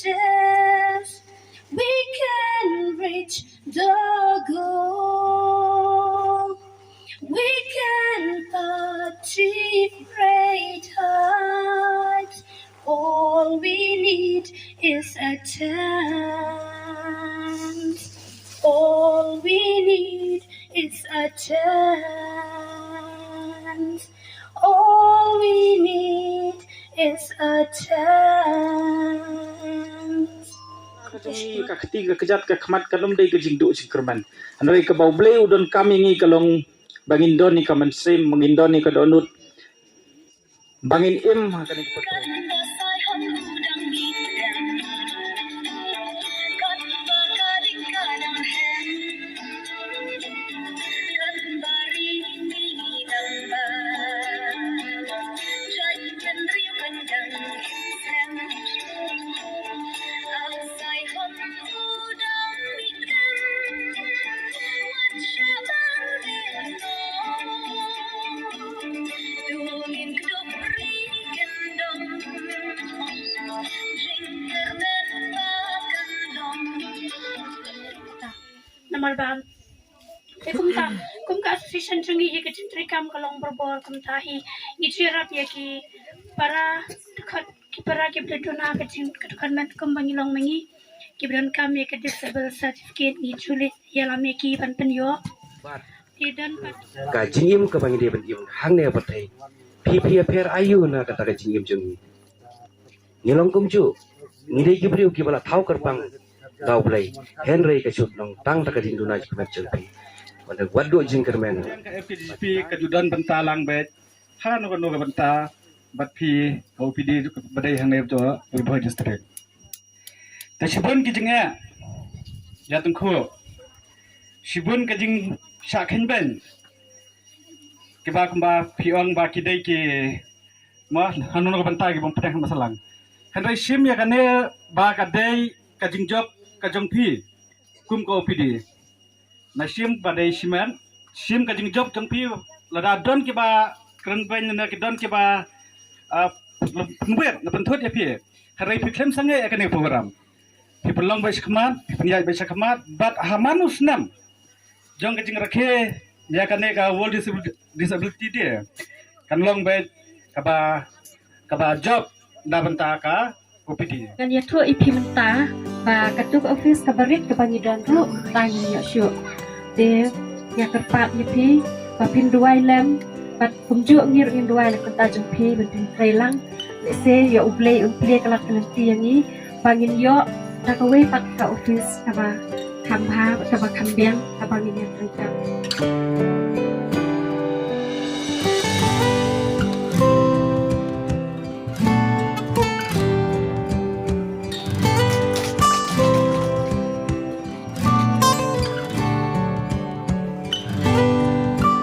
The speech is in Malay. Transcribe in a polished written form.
justice, we can reach the goal. We can achieve great heights. All we need is a chance. All we need is a chance. All we need is a chance. Ka ketiga kejat ka khmat kalom dei ke jingdu jingkerman. Andai ke bau bleu don kami ngi kalong bangin don ni kaman sim bangin don ni ka donut. Bangin im ka ni pot. Namal bam. Kumka association chungi ye kecintri kam kalong berbor kumtahi ngicirap ya ki para ki berdona kecinkan mat kumbangilong mengi ki berdon kam ya ke disable certificate ngiculit ya lam ya ki pan penyo dan ka jingim ka bangi de ban im hang ne batai pi apher ayu na kata ka jingim jungi nilong kumju ngidei ki brio ki bala thau karpang dau blai henry ka chut nong tang ta ka jingduna ki mat chulpi pada wadu jingkermen Ka APD ka judan bentalang bet. Haran no ka benta bat pi APD badai hang ne to Ri Bhoi District. Ta shibun ki jinga ya tung kho. Shibun ka jing shakhen ben. Ke ba kumba piong ba ki dei ki ma hanu no ka benta ki bom pedang masalang. Henry sim ya ka ne ba ka dei ka jing job ka jong pi kum ko APD. Na sim badai siman sim ka jing job jong pi lada don ki ba kren ben na ki don ki ba pengwet na penthut ya pi hari pi klem sange ya kene program pi pelong ba skmat pi penyai ba skmat bat hamanus nam jong ka jingrakhe ya kene ka world disability dia kan long ba ka ba job da benta ka OPD kan ya tu ipi menta ba katuk office kabarit ka pangidon tu tanya ya syu de ya kerpat ya pi ba pin duai lem bat kumju ngir in duai la kanta jong pi ben trailang le se ya uble kelak nanti yang ni pangin yo ta ka we pat ka office ka ba kham ha ka ba kham biang ka pangin ya trailang